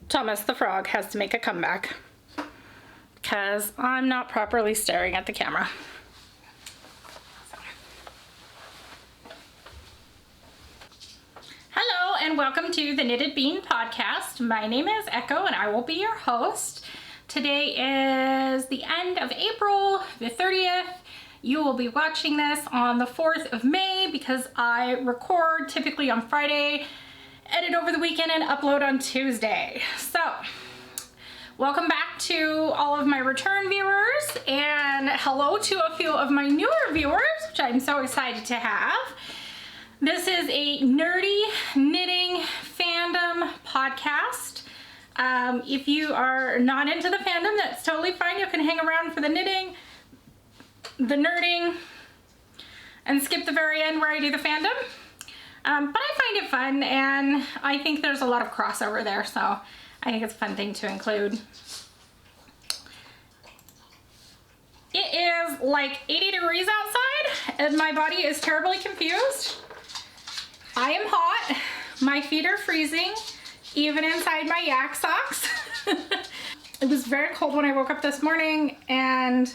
Thomas the frog has to make a comeback because I'm not properly staring at the camera. Hello and welcome to the Knitted Bean podcast. My name is Echo and I will be your host. Today is the end of April, the 30th. You will be watching this on the 4th of May because I record typically on Friday, edit over the weekend, and upload on Tuesday. So, welcome back to all of my return viewers, and hello to a few of my newer viewers, which I'm so excited to have. This is a nerdy knitting fandom podcast. If you are not into the fandom, that's totally fine. You can hang around for the knitting, the nerding, and skip the very end where I do the fandom. But I find it fun, and I think there's a lot of crossover there, so I think it's a fun thing to include. It is like 80 degrees outside, and my body is terribly confused. I am hot, my feet are freezing, even inside my yak socks. It was very cold when I woke up this morning, and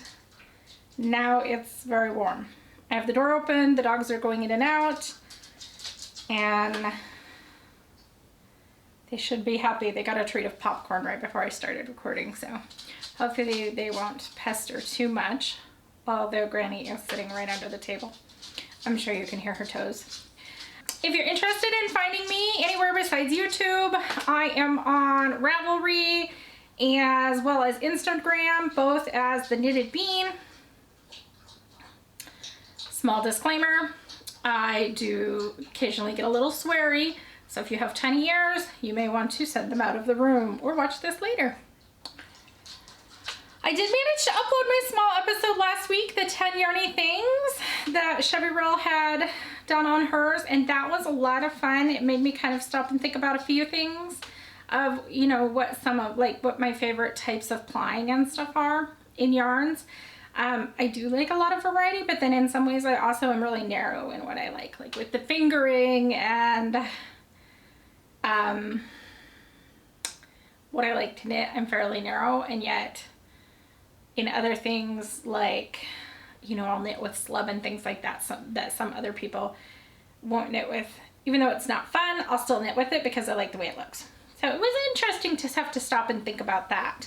now it's very warm. I have the door open, the dogs are going in and out, and they should be happy. They got a treat of popcorn right before I started recording, so hopefully they won't pester too much, although Granny is sitting right under the table. I'm sure you can hear her toes. If you're interested in finding me anywhere besides YouTube, I am on Ravelry as well as Instagram, both as the Knitted Bean. Small disclaimer, I do occasionally get a little sweary, so if you have tiny ears, you may want to send them out of the room or watch this later. I did manage to upload my small episode last week, the 10 yarny things that Chevy Rill had done on hers, and that was a lot of fun. It made me kind of stop and think about a few things of, you know, what some of, like, what my favorite types of plying and stuff are in yarns. I do like a lot of variety, but then in some ways I also am really narrow in what I like with the fingering and what I like to knit. I'm fairly narrow, and yet in other things, like, you know, I'll knit with slub and things like that, that some other people won't knit with. Even though it's not fun, I'll still knit with it because I like the way it looks. So it was interesting to have to stop and think about that.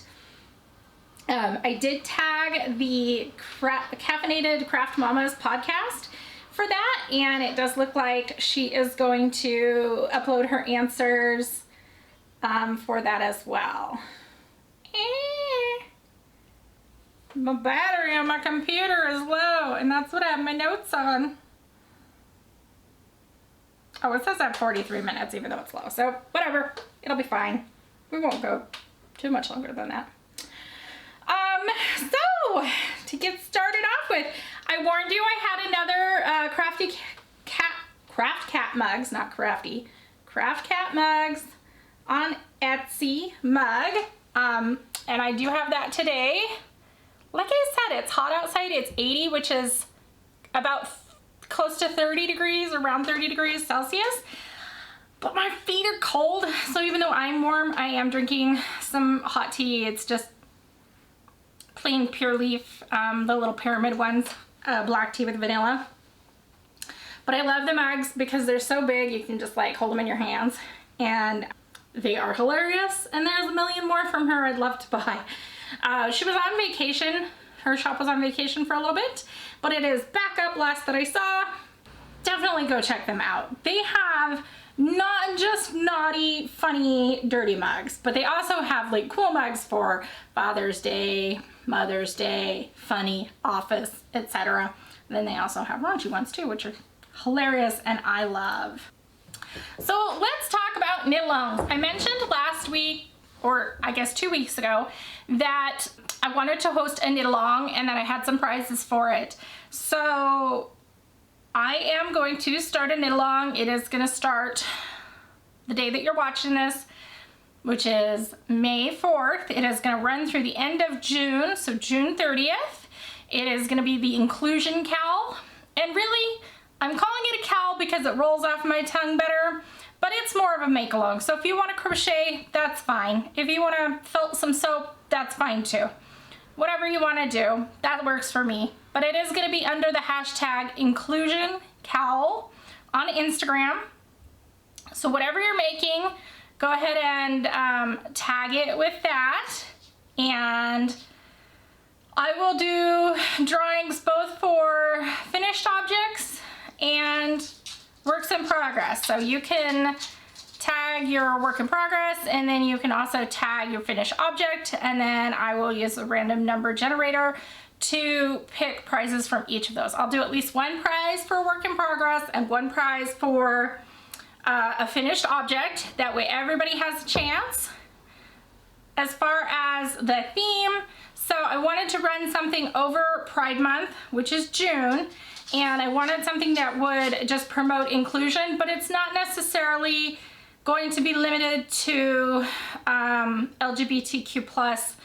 I did tag the Caffeinated Craft Mamas podcast for that, and it does look like she is going to upload her answers for that as well. My battery on my computer is low, and that's what I have my notes on. Oh, it says I have 43 minutes even though it's low, so whatever, it'll be fine. We won't go too much longer than that. So to get started off with, I warned you I had another Craft Cat mugs, not crafty, Craft Cat mugs on Etsy mug, and I do have that today. Like I said, it's hot outside. It's 80, which is about close to 30 degrees, around 30 degrees Celsius. But my feet are cold, so even though I'm warm, I am drinking some hot tea. It's just plain pure leaf, the little pyramid ones, black tea with vanilla. But I love the mugs because they're so big, you can just like hold them in your hands. And they are hilarious, and there's a million more from her I'd love to buy. She was on vacation. Her shop was on vacation for a little bit, but it is back up last that I saw. Definitely go check them out. They have not just naughty, funny, dirty mugs, but they also have like cool mugs for Father's Day, Mother's Day, funny, office, etc. Then they also have raunchy ones too, which are hilarious and I love. So let's talk about knit alongs. I mentioned last week, or I guess 2 weeks ago, that I wanted to host a knit along and that I had some prizes for it. So I am going to start a knit along. It is going to start the day that you're watching this, which is May 4th. It is going to run through the end of June, so June 30th. It is going to be the InclusionKAL, and really I'm calling it a KAL because it rolls off my tongue better, but it's more of a make along. So if you want to crochet, that's fine. If you want to felt some soap, that's fine too. Whatever you want to do, that works for me. But it is going to be under the hashtag InclusionKAL on Instagram. So whatever you're making, go ahead and tag it with that. And I will do drawings both for finished objects and works in progress. So you can tag your work in progress, and then you can also tag your finished object, and then I will use a random number generator to pick prizes from each of those. I'll do at least one prize for work in progress and one prize for a finished object. That way everybody has a chance. As far as the theme, so I wanted to run something over Pride Month, which is June, and I wanted something that would just promote inclusion, but it's not necessarily going to be limited to LGBTQ plus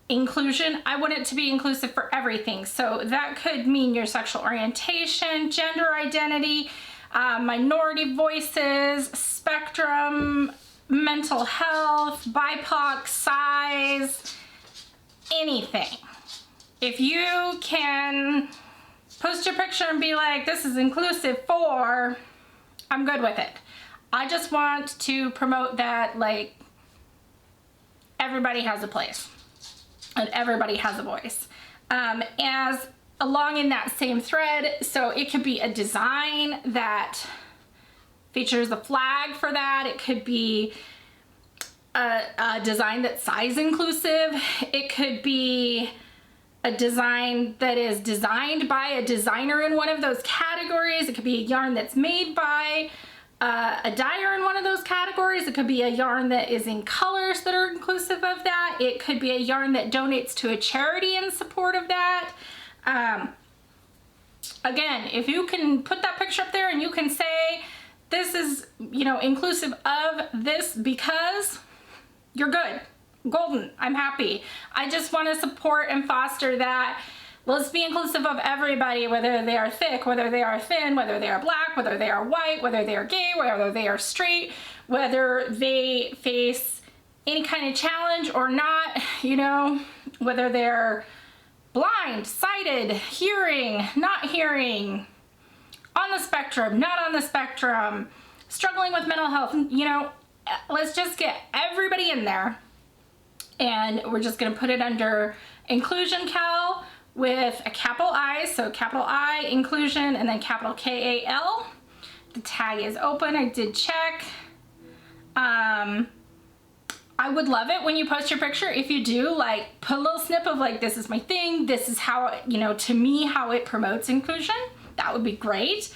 inclusion. I want it to be inclusive for everything. So that could mean your sexual orientation, gender identity, minority voices, spectrum, mental health, BIPOC, size, anything. If you can post your picture and be like, this is inclusive for, I'm good with it. I just want to promote that, like, everybody has a place and everybody has a voice. As along in that same thread, so it could be a design that features a flag for that. It could be a design that's size inclusive. It could be a design that is designed by a designer in one of those categories. It could be a yarn that's made by a dyer in one of those categories. It could be a yarn that is in colors that are inclusive of that. It could be a yarn that donates to a charity in support of that. Again, if you can put that picture up there and you can say, this is, you know, inclusive of this, because you're good. Golden. I'm happy. I just want to support and foster that. Let's be inclusive of everybody, whether they are thick, whether they are thin, whether they are black, whether they are white, whether they are gay, whether they are straight, whether they face any kind of challenge or not, you know, whether they're blind, sighted, hearing, not hearing, on the spectrum, not on the spectrum, struggling with mental health, you know, let's just get everybody in there. And we're just going to put it under InclusionKAL with a capital I, so capital I, inclusion, and then capital KAL. The tag is open. I did check. I would love it when you post your picture. If you do, like, put a little snip of, like, this is my thing. This is how, you know, to me, how it promotes inclusion. That would be great.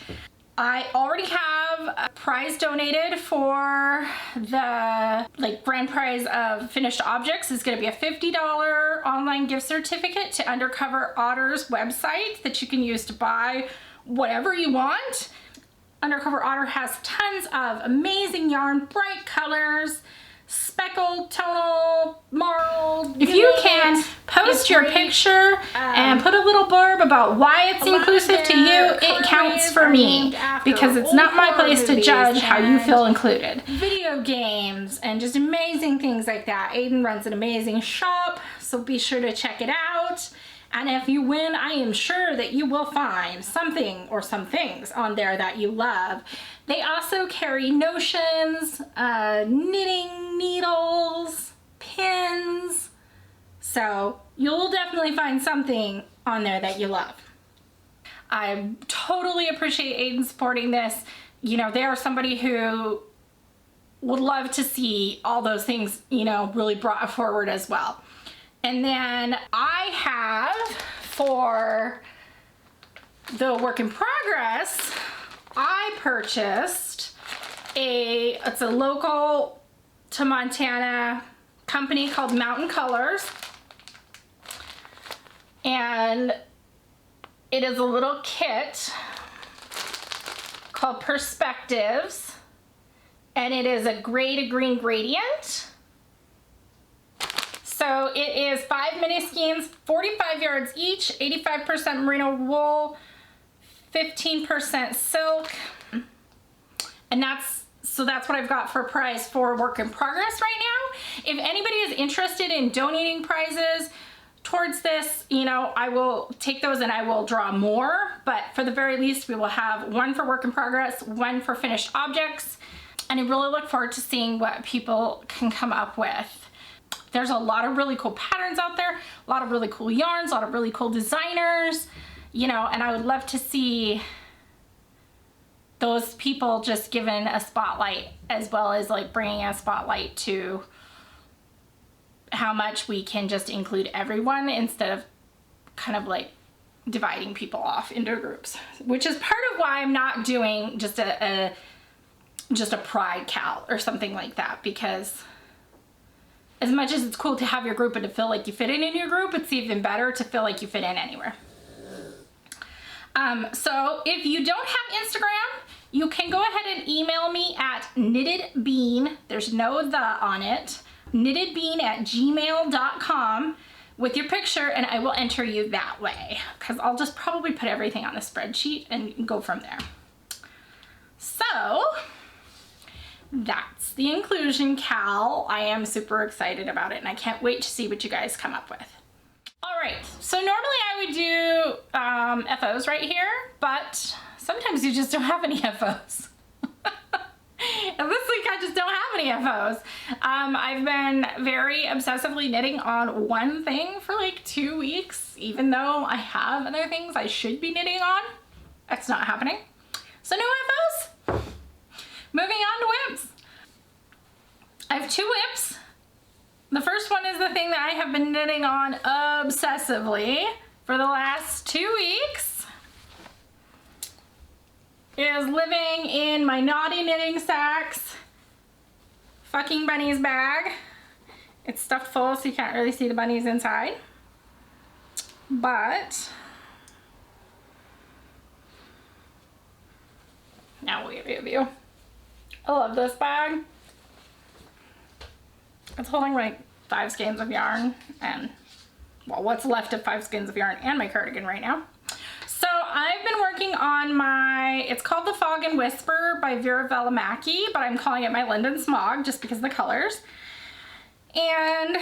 I already have a prize donated for the, like, grand prize of finished objects. Is going to be a $50 online gift certificate to Undercover Otter's website that you can use to buy whatever you want. Undercover Otter has tons of amazing yarn, bright colors, speckled, tonal, marled. If you can post your picture and put a little blurb about why it's inclusive to you, it counts for me, because it's not my place to judge how you feel included. Video games and just amazing things like that. Aiden runs an amazing shop, so be sure to check it out. And if you win, I am sure that you will find something or some things on there that you love. They also carry notions, knitting needles, pins. So you'll definitely find something on there that you love. I totally appreciate Aiden supporting this. You know, they are somebody who would love to see all those things, you know, really brought forward as well. And then I have, for the work in progress, I purchased it's a local to Montana company called Mountain Colors. And it is a little kit called Perspectives. And it is a gray to green gradient. So it is 5 mini skeins, 45 yards each, 85% merino wool, 15% silk, and that's So that's what I've got for a prize for work in progress right now. If anybody is interested in donating prizes towards this, you know, I will take those and I will draw more, but for the very least, we will have one for work in progress, one for finished objects, and I really look forward to seeing what people can come up with. There's a lot of really cool patterns out there, a lot of really cool yarns, a lot of really cool designers, you know, and I would love to see those people just given a spotlight, as well as like bringing a spotlight to how much we can just include everyone instead of kind of like dividing people off into groups, which is part of why I'm not doing just a pride cal or something like that, because as much as it's cool to have your group and to feel like you fit in your group, it's even better to feel like you fit in anywhere. So if you don't have Instagram, you can go ahead and email me at knittedbean, there's no the on it, knittedbean@gmail.com with your picture, and I will enter you that way, because I'll just probably put everything on a spreadsheet and go from there. So that's the InclusionKAL. I am super excited about it, and I can't wait to see what you guys come up with. All right, so normally I would do FOs right here, but sometimes you just don't have any FOs. And this week I just don't have any FOs. I've been very obsessively knitting on one thing for like 2 weeks, even though I have other things I should be knitting on. That's not happening. So no FOs. Moving on to whips. I have 2 whips. The first one is the thing that I have been knitting on obsessively for the last 2 weeks. Is living in my Naughty Knitting Sacks fucking bunnies bag. It's stuffed full, so you can't really see the bunnies inside. But now we have a view. I love this bag. It's holding like 5 skeins of yarn and, well, what's left of 5 skeins of yarn and my cardigan right now. So I've been working on my, it's called the Fog and Whisper by Veera Välimäki, but I'm calling it my Linden Smog just because of the colors. And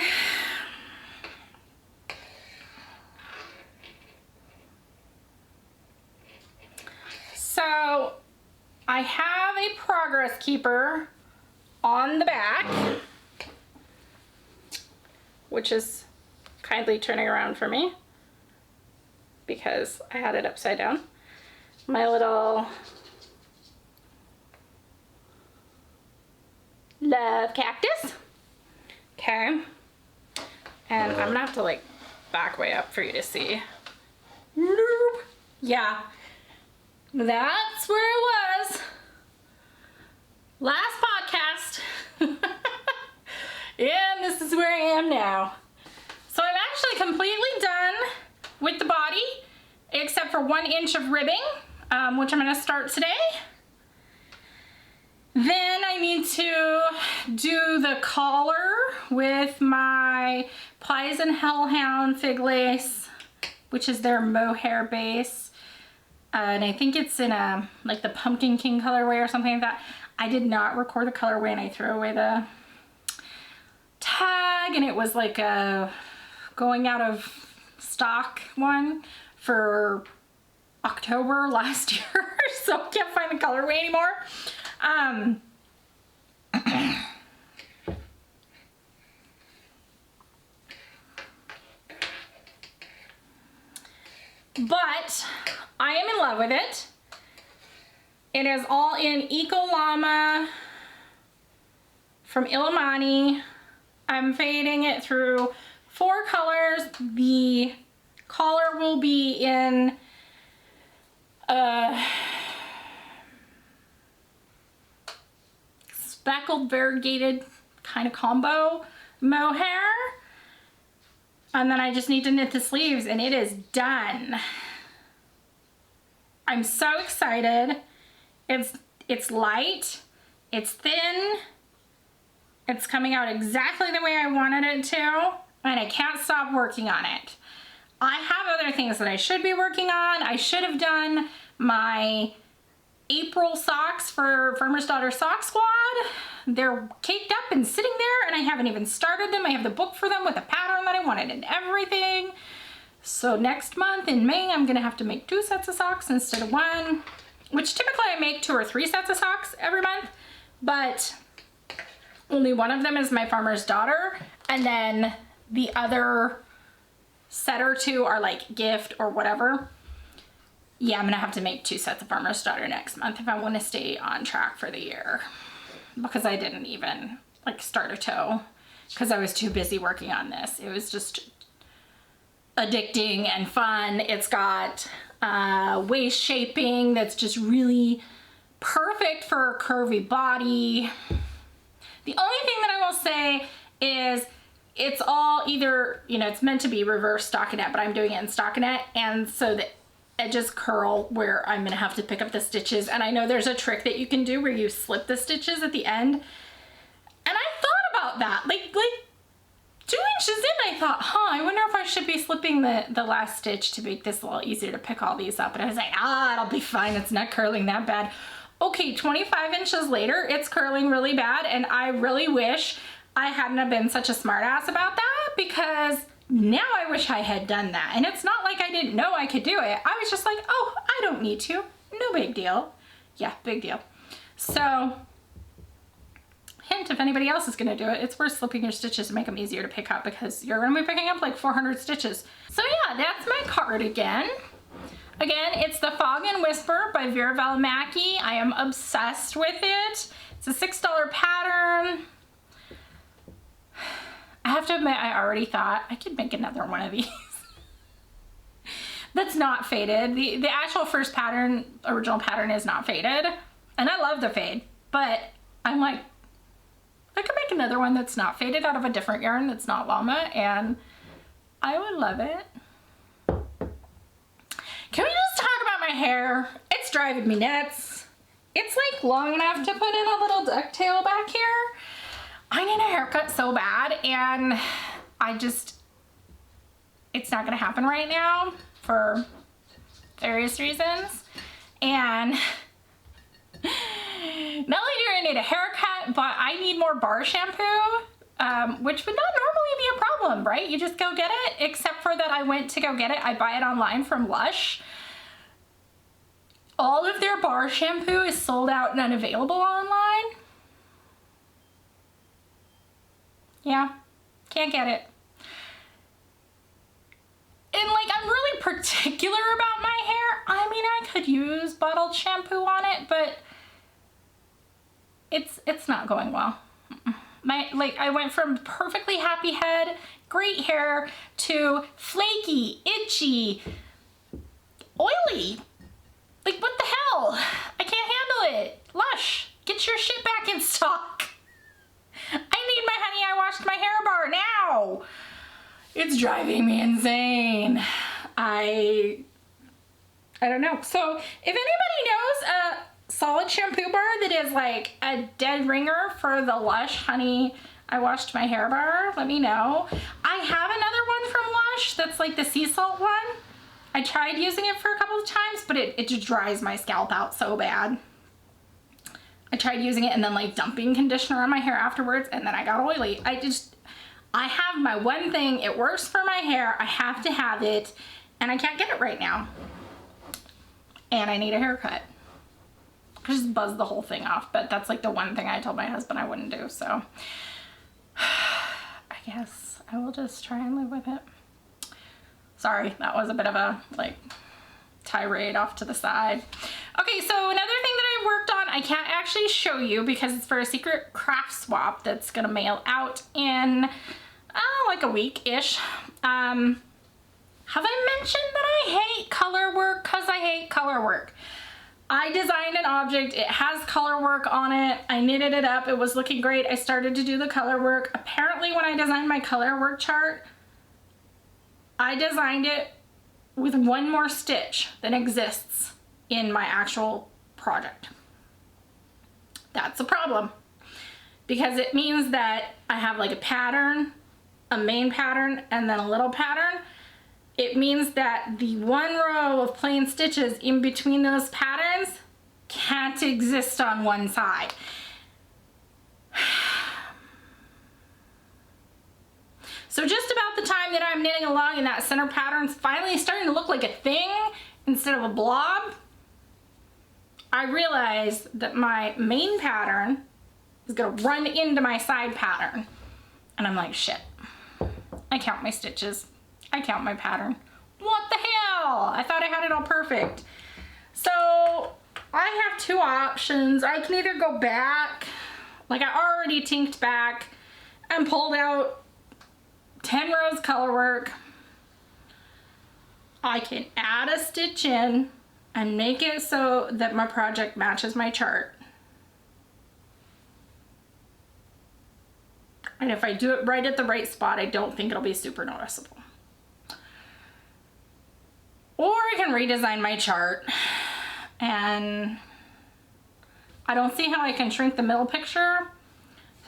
so I have a progress keeper on the back, which is kindly turning around for me because I had it upside down. My little love cactus. Okay. And I'm gonna have to like back way up for you to see. Yeah. That's where it was. Last podcast. And this is where I am now. So I'm actually completely done with the body, except for 1 inch of ribbing, which I'm gonna start today. Then I need to do the collar with my Plies and Hellhound fig lace, which is their mohair base. And I think it's in a, like the Pumpkin King colorway or something like that. I did not record the colorway and I threw away the tag, and it was like a going out of stock one for October last year. So I can't find the colorway anymore. But I am in love with it. It is all in Eco Llama from Illimani. I'm fading it through 4 colors. The collar will be in speckled variegated kind of combo mohair. And then I just need to knit the sleeves and it is done. I'm so excited. It's light, it's thin, it's coming out exactly the way I wanted it to, and I can't stop working on it. I have other things that I should be working on. I should have done my April socks for Farmer's Daughter Sock Squad. They're caked up and sitting there, and I haven't even started them. I have the book for them with the pattern that I wanted and everything. So next month in May, I'm gonna have to make 2 sets of socks instead of 1, which typically I make 2 or 3 sets of socks every month, but only one of them is my Farmer's Daughter, and then the other set or 2 are like gift or whatever. Yeah, I'm gonna have to make 2 sets of Farmer's Daughter next month if I want to stay on track for the year, because I didn't even like start a toe because I was too busy working on this. It was just addicting and fun. It's got waist shaping that's just really perfect for a curvy body. The only thing that I will say is it's all either, you know, it's meant to be reverse stockinette, but I'm doing it in stockinette, and so the edges curl where I'm gonna have to pick up the stitches. And I know there's a trick that you can do where you slip the stitches at the end, and I thought about that like 2 inches in. I thought, I wonder if I should be slipping the last stitch to make this a little easier to pick all these up. And I was like, it'll be fine, it's not curling that bad. Okay, 25 inches later, it's curling really bad, and I really wish I hadn't have been such a smartass about that, because now I wish I had done that. And it's not like I didn't know I could do it. I was just like, I don't need to. No big deal. Yeah, big deal. So, hint, if anybody else is gonna do it, it's worth slipping your stitches to make them easier to pick up, because you're gonna be picking up like 400 stitches. So yeah, that's my cardigan. Again, it's the Fog and Whisper by Veera Välimäki. I am obsessed with it. It's a $6 pattern. I have to admit, I already thought I could make another one of these. That's not faded. The actual first pattern, original pattern, is not faded. And I love the fade, but I'm like, I could make another one that's not faded out of a different yarn that's not llama, and I would love it. Can we just talk about my hair? It's driving me nuts. It's like long enough to put in a little ducktail back here. I need a haircut so bad, and it's not gonna happen right now for various reasons. And not only do I need a haircut, but I need more bar shampoo, which would not normally be a problem, right? You just go get it, except for that I went to go get it. I buy it online from Lush. All of their bar shampoo is sold out and unavailable online. Yeah, can't get it. And like, I'm really particular about my hair. I mean, I could use bottled shampoo on it, but it's not going well. I went from perfectly happy head, great hair, to flaky, itchy, oily. Like, what the hell? I can't handle it. Lush, get your shit back in stock. I need my honey, I washed my hair bar now. It's driving me insane. I don't know. So if anybody knows a solid shampoo bar that is like a dead ringer for the Lush honey, I washed my hair bar, let me know. I have another one from Lush that's like the sea salt one. I tried using it for a couple of times, but it just dries my scalp out so bad. I tried using it and then like dumping conditioner on my hair afterwards, and then I got oily. I have my one thing, it works for my hair, I have to have it, and I can't get it right now. And I need a haircut. I just buzzed the whole thing off, but that's like the one thing I told my husband I wouldn't do, so I guess I will just try and live with it. Sorry, that was a bit of a like tirade off to the side. Okay, so another thing that I worked on, I can't actually show you because it's for a secret craft swap that's gonna mail out in like a week-ish. Have I mentioned that I hate color work? Cause I hate color work. I designed an object, it has color work on it, I knitted it up, it was looking great, I started to do the color work. Apparently when I designed my color work chart, I designed it with one more stitch than exists in my actual project. That's a problem, because it means that I have like a pattern, a main pattern, and then a little pattern. It means that the one row of plain stitches in between those patterns can't exist on one side. So just about the time that I'm knitting along and that center pattern's finally starting to look like a thing instead of a blob, I realize that my main pattern is gonna run into my side pattern. And I'm like, shit. I count my stitches. I count my pattern. What the hell? I thought I had it all perfect. So I have two options. I can either go back, like I already tinked back and pulled out 10 rows color work. I can add a stitch in and make it so that my project matches my chart. And if I do it right at the right spot, I don't think it'll be super noticeable. Or I can redesign my chart, and I don't see how I can shrink the middle picture.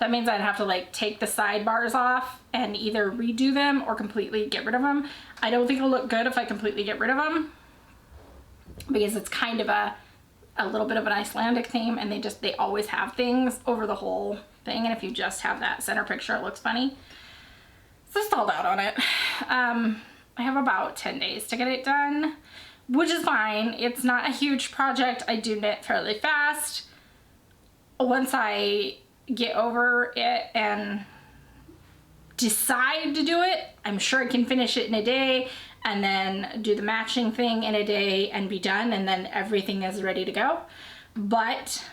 That means I'd have to like take the sidebars off and either redo them or completely get rid of them. I don't think it'll look good if I completely get rid of them, because it's kind of a little bit of an Icelandic theme, and they always have things over the whole thing, and if you just have that center picture, it looks funny. So I stalled out on it. I have about 10 days to get it done, which is fine. It's not a huge project. I do knit fairly fast. Once I get over it and decide to do it, I'm sure I can finish it in a day and then do the matching thing in a day and be done, and then everything is ready to go. But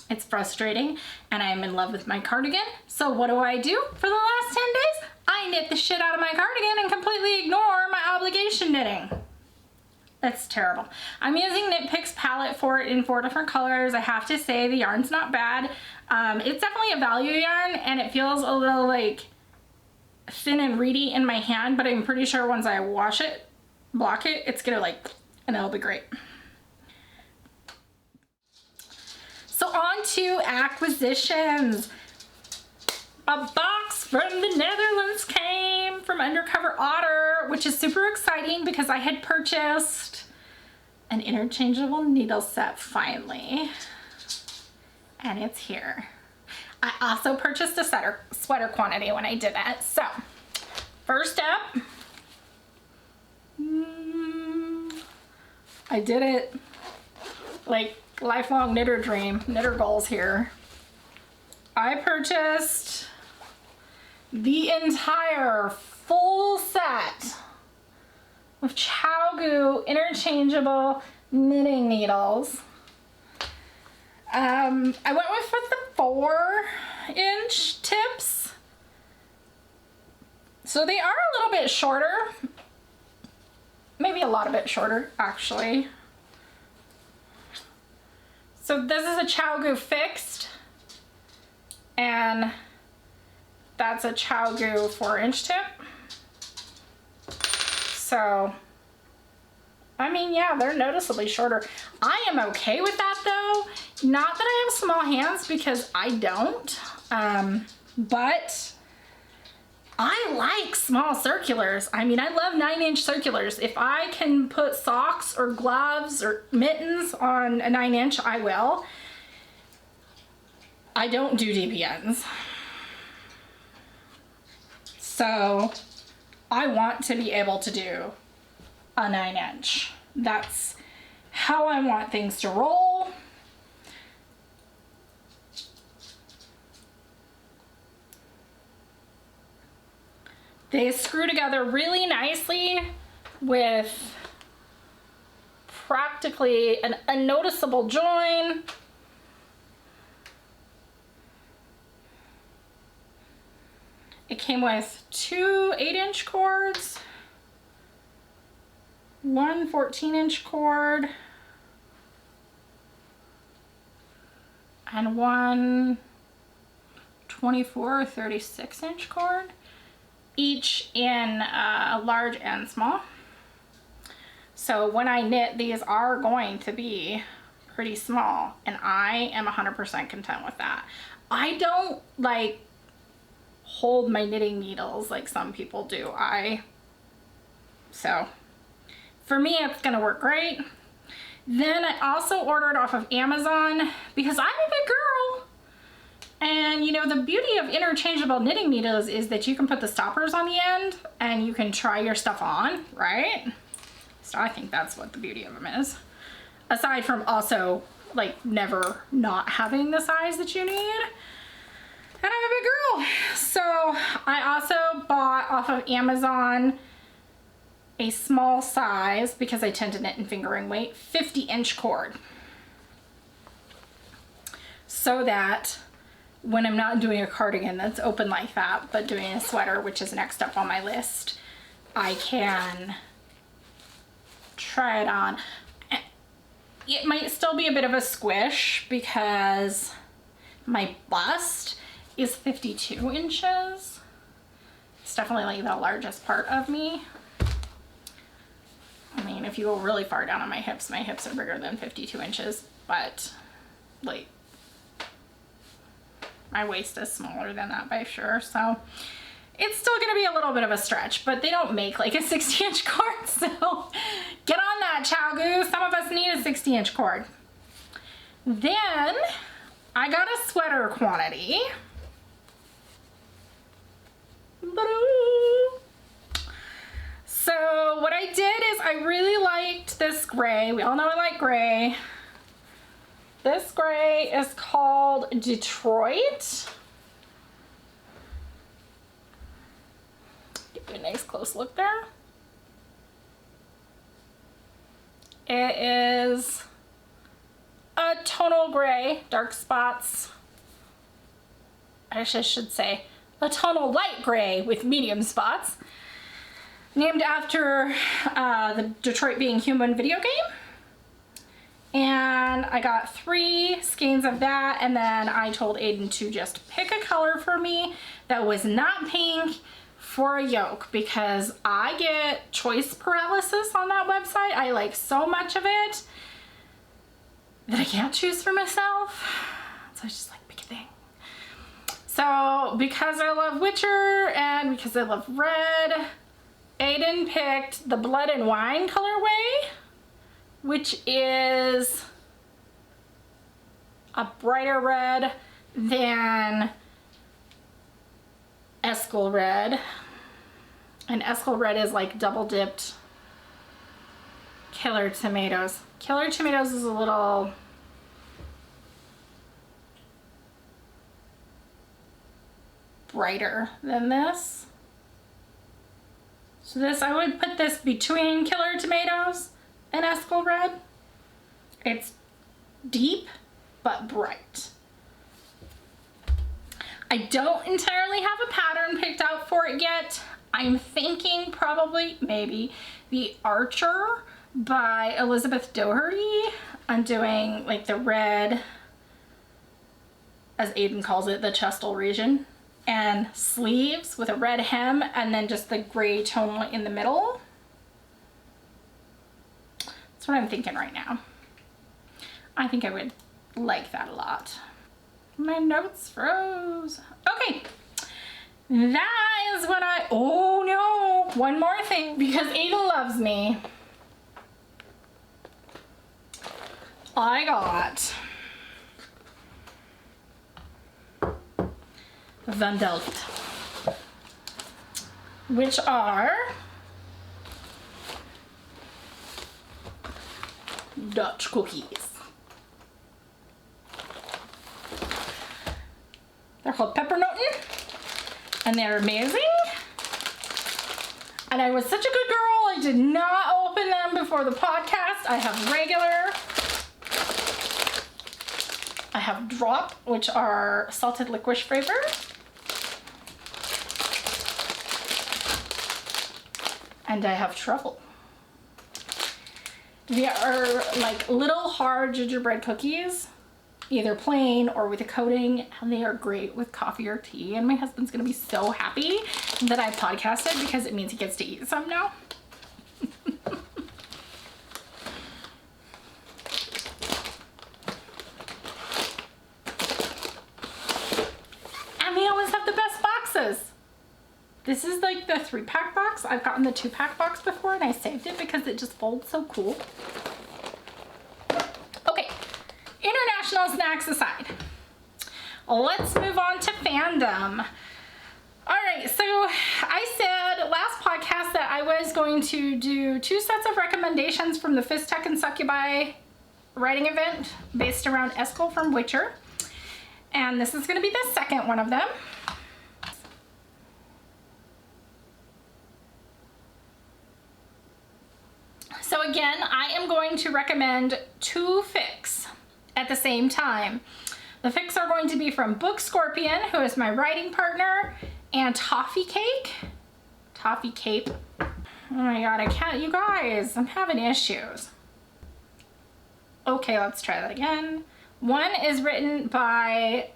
it's frustrating, and I'm in love with my cardigan. So what do I do for the last 10 days? I knit the shit out of my cardigan and completely ignore my obligation knitting. That's terrible. I'm using Knit Picks palette for it in 4 different colors. I have to say the yarn's not bad. It's definitely a value yarn, and it feels a little like thin and reedy in my hand, but I'm pretty sure once I wash it, block it, it's gonna like, and it'll be great. So on to acquisitions. A box from the Netherlands came from Undercover Otter, which is super exciting because I had purchased an interchangeable needle set finally, and it's here. I also purchased a sweater quantity when I did it. So first up, I did it like lifelong knitter dream, knitter goals here. I purchased the entire full set of ChiaoGoo interchangeable knitting needles. I went with the 4-inch tips. So they are a little bit shorter, maybe a lot bit shorter actually. So this is a ChiaoGoo fixed, and that's a ChiaoGoo 4-inch tip. So, I mean, yeah, they're noticeably shorter. I am okay with that though. Not that I have small hands, because I don't, but I like small circulars. I mean, I love 9-inch circulars. If I can put socks or gloves or mittens on a 9-inch, I will. I don't do DPNs. So I want to be able to do a 9-inch. That's how I want things to roll. They screw together really nicely with practically an unnoticeable join. It came with 2 8-inch cords, 1 14-inch cord, and 1 24 or 36-inch cord, each in large and small. So when I knit, these are going to be pretty small, and I am 100% content with that. I don't like hold my knitting needles like some people do. So for me, it's gonna work great. Then I also ordered off of Amazon because I'm a big girl. And you know, the beauty of interchangeable knitting needles is that you can put the stoppers on the end and you can try your stuff on, right? So I think that's what the beauty of them is. Aside from also like never not having the size that you need. And I'm a big girl. So I also bought off of Amazon a small size, because I tend to knit in fingering weight, 50-inch cord. So that when I'm not doing a cardigan that's open like that, but doing a sweater, which is next up on my list, I can try it on. It might still be a bit of a squish because my bust is 52 inches. It's definitely like the largest part of me. I mean, if you go really far down on my hips are bigger than 52 inches, but like my waist is smaller than that by sure. So it's still gonna be a little bit of a stretch, but they don't make like a 60-inch cord, so get on that, ChiaoGoo. Some of us need a 60-inch cord. Then I got a sweater quantity. So what I did is I really liked this gray. We all know I like gray. This gray is called Detroit. Give you a nice close look there. It is a tonal gray, dark spots. Actually, I should say a tonal light gray with medium spots. Named after the Detroit Being Human video game. And I got 3 skeins of that, and then I told Aiden to just pick a color for me that was not pink for a yoke, because I get choice paralysis on that website. I like so much of it that I can't choose for myself. So I just like pick a thing. So because I love Witcher and because I love red, Aiden picked the Blood and Wine colorway, which is a brighter red than Eskel red. And Eskel red is like double dipped Killer Tomatoes. Killer Tomatoes is a little brighter than this. So this, I would put this between Killer Tomatoes and Eskel red. It's deep but bright. I don't entirely have a pattern picked out for it yet. I'm thinking probably maybe the Archer by Elizabeth Doherty. I'm doing like the red, as Aiden calls it, the chestal region, and sleeves with a red hem, and then just the gray tone in the middle. That's what I'm thinking right now. I think I would like that a lot. My notes froze. Okay, that is what I, oh no, one more thing, because Aiden loves me. I got Van Delft, which are Dutch cookies. They're called Peppernoten, and they're amazing. And I was such a good girl, I did not open them before the podcast. I have regular, I have drop, which are salted licorice flavor. And I have truffle. They are like little hard gingerbread cookies, either plain or with a coating, and they are great with coffee or tea. And my husband's gonna be so happy that I podcasted, because it means he gets to eat some now. And they always have the best boxes. This is like the 3-pack box. I've gotten the 2-pack box before, and I saved it because it just folds so cool. international snacks aside, let's move on to fandom. All right, so I said last podcast that I was going to do 2 sets of recommendations from the Fisstech and Succubi writing event based around Eskel from Witcher. And this is going to be the second one of them. So again, I am going to recommend 2 fics at the same time. The fics are going to be from Bookscorpion, who is my writing partner, and toffeecape. Oh my god, I can't, you guys, I'm having issues. Okay, let's try that again. One is written by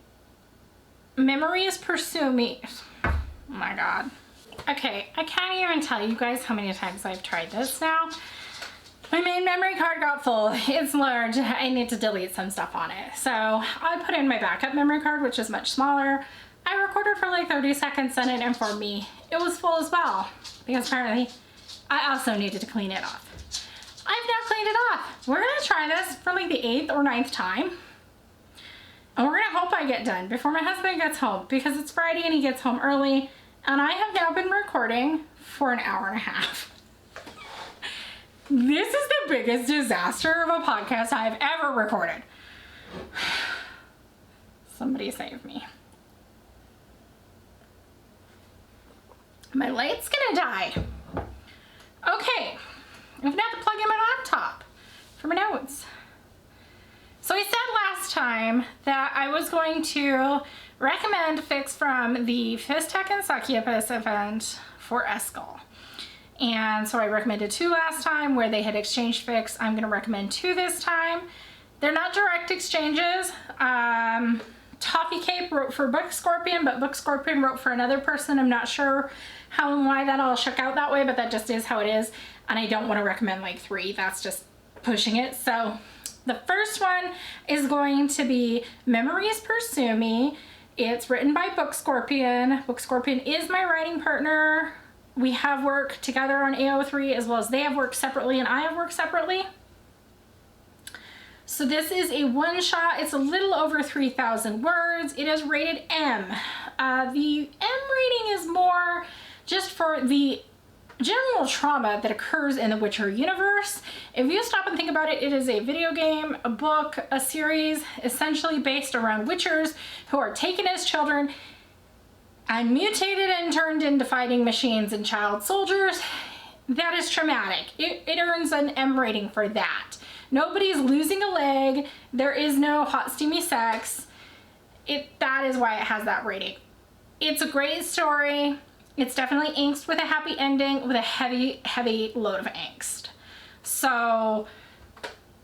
Memories Pursue Me. Oh my god. Okay, I can't even tell you guys how many times I've tried this now. My main memory card got full. It's large. I need to delete some stuff on it. So I put in my backup memory card, which is much smaller. I recorded for like 30 seconds and it informed me it was full as well, because apparently I also needed to clean it off. I've now cleaned it off. We're gonna try this for like the 8th or 9th time. And we're gonna hope I get done before my husband gets home, because it's Friday and he gets home early, and I have now been recording for an hour and a half. This is the biggest disaster of a podcast I've ever recorded. Somebody save me. My light's gonna die. Okay, I'm gonna have to plug in my laptop for my notes. So I said last time that I was going to recommend fics from the Fisstech and Succubi event for Eskel. And so I recommended 2 last time where they had exchanged fics. I'm gonna recommend 2 this time. They're not direct exchanges. toffeecape wrote for Bookscorpion, but Bookscorpion wrote for another person. I'm not sure how and why that all shook out that way, but that just is how it is. And I don't want to recommend like 3. That's just pushing it. So the first one is going to be Memories Pursue Me. It's written by Bookscorpion. Bookscorpion is my writing partner. We have worked together on AO3, as well as they have worked separately and I have worked separately. So this is a one-shot. It's a little over 3,000 words. It is rated M. The M rating is more just for the general trauma that occurs in the Witcher universe. If you stop and think about it, it is a video game, a book, a series, essentially based around Witchers who are taken as children and mutated and turned into fighting machines and child soldiers. That is traumatic. It earns an M rating for that. Nobody's losing a leg. There is no hot, steamy sex. That is why it has that rating. It's a great story. It's definitely angst with a happy ending, with a heavy, heavy load of angst. So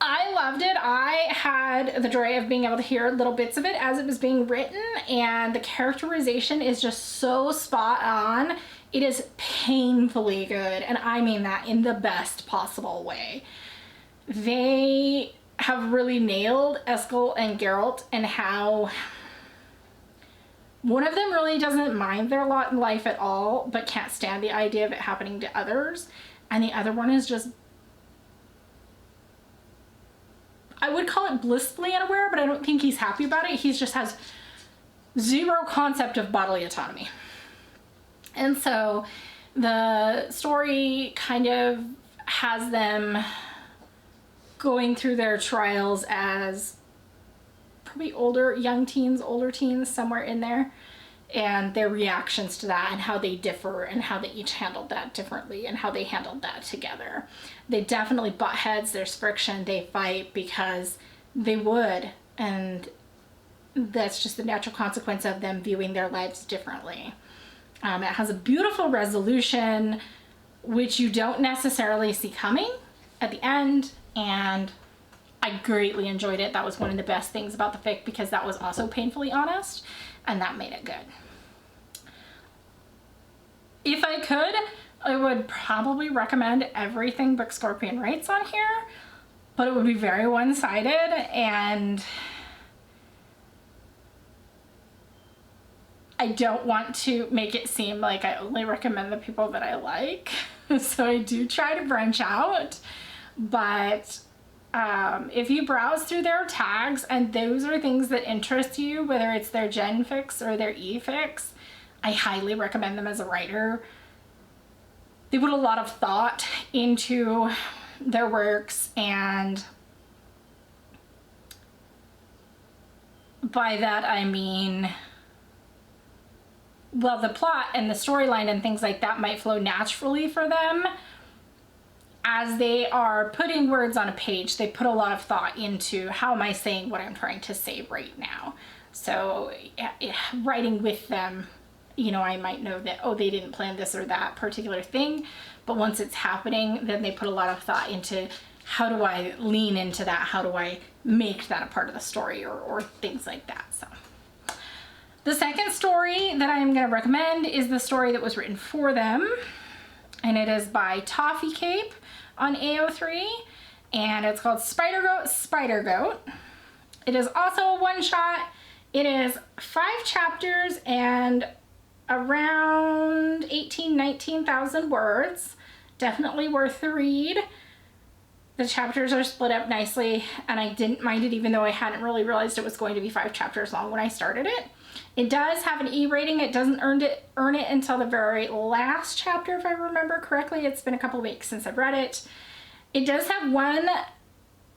I loved it. I had the joy of being able to hear little bits of it as it was being written, and the characterization is just so spot on. It is painfully good, and I mean that in the best possible way. They have really nailed Eskel and Geralt, and how one of them really doesn't mind their lot in life at all, but can't stand the idea of it happening to others. And the other one is just, I would call it blissfully unaware, but I don't think he's happy about it. He just has zero concept of bodily autonomy. And so the story kind of has them going through their trials as probably young teens, older teens, somewhere in there, and their reactions to that and how they differ and how they each handled that differently and how they handled that together. They definitely butt heads, there's friction, they fight because they would, and that's just the natural consequence of them viewing their lives differently. It has a beautiful resolution, which you don't necessarily see coming at the end, and I greatly enjoyed it. That was one of the best things about the fic, because that was also painfully honest, and that made it good. If I could, I would probably recommend everything Bookscorpion writes on here, but it would be very one-sided, and I don't want to make it seem like I only recommend the people that I like. So I do try to branch out, but If you browse through their tags and those are things that interest you, whether it's their gen fics or their e-fics, I highly recommend them as a writer. They put a lot of thought into their works, and by that I mean, well, the plot and the storyline and things like that might flow naturally for them. As they are putting words on a page, they put a lot of thought into how am I saying what I'm trying to say right now. So writing with them, you know, I might know that, oh, they didn't plan this or that particular thing, but once it's happening, then they put a lot of thought into how do I lean into that? How do I make that a part of the story, or things like that. So the second story that I'm going to recommend is the story that was written for them, and it is by toffeecape on AO3, and it's called Spidergoat. It is also a one-shot. It is 5 chapters and around 19,000 words. Definitely worth the read. The chapters are split up nicely, and I didn't mind it even though I hadn't really realized it was going to be 5 chapters long when I started it. It does have an E rating. It doesn't earn it until the very last chapter, if I remember correctly. It's been a couple of weeks since I've read it. It does have one,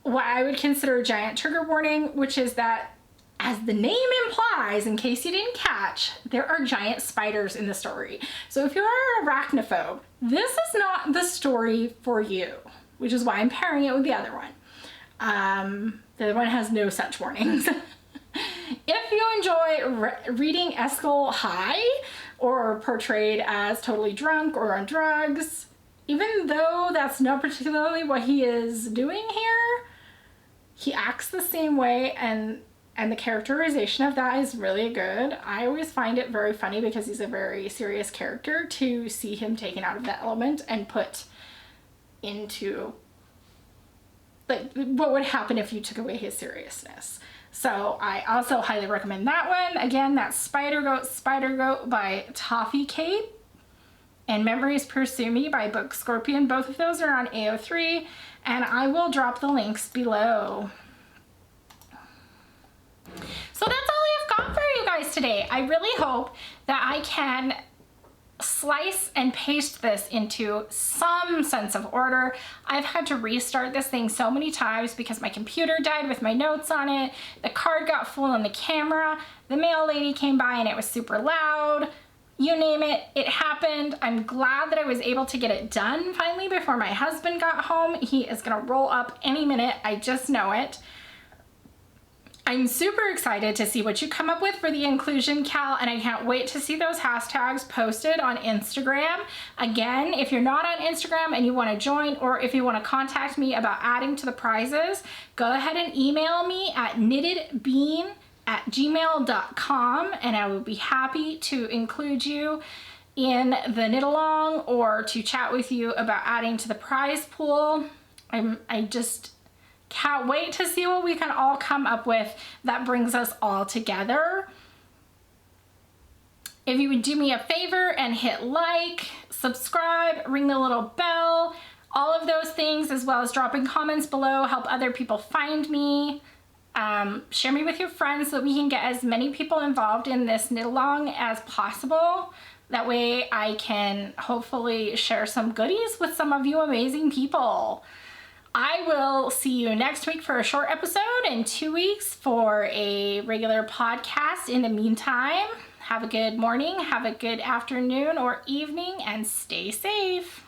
what I would consider a giant trigger warning, which is that, as the name implies, in case you didn't catch, there are giant spiders in the story. So if you're an arachnophobe, this is not the story for you, which is why I'm pairing it with the other one. The other one has no such warnings. If you enjoy reading Eskel high or portrayed as totally drunk or on drugs, even though that's not particularly what he is doing here, he acts the same way, and the characterization of that is really good. I always find it very funny because he's a very serious character to see him taken out of that element and put into, like, what would happen if you took away his seriousness. So I also highly recommend that one. Again, that's Spidergoat by toffeecape, and Memories Pursue Me by Bookscorpion. Both of those are on AO3, and I will drop the links below. So that's all I've got for you guys today. I really hope that I can slice and paste this into some sense of order. I've had to restart this thing so many times because my computer died with my notes on it, the card got full on the camera, the mail lady came by and it was super loud, you name it, it happened. I'm glad that I was able to get it done finally before my husband got home. He is gonna roll up any minute, I just know it. I'm super excited to see what you come up with for the InclusionKAL, and I can't wait to see those hashtags posted on Instagram. Again, if you're not on Instagram and you want to join, or if you want to contact me about adding to the prizes, go ahead and email me at knittedbean@gmail.com, and I will be happy to include you in the knit along or to chat with you about adding to the prize pool. I just can't wait to see what we can all come up with that brings us all together. If you would do me a favor and hit like, subscribe, ring the little bell, all of those things, as well as dropping comments below, help other people find me. Share me with your friends so that we can get as many people involved in this knit along as possible. That way I can hopefully share some goodies with some of you amazing people. I will see you next week for a short episode, and 2 weeks for a regular podcast. In the meantime, have a good morning, have a good afternoon or evening, and stay safe.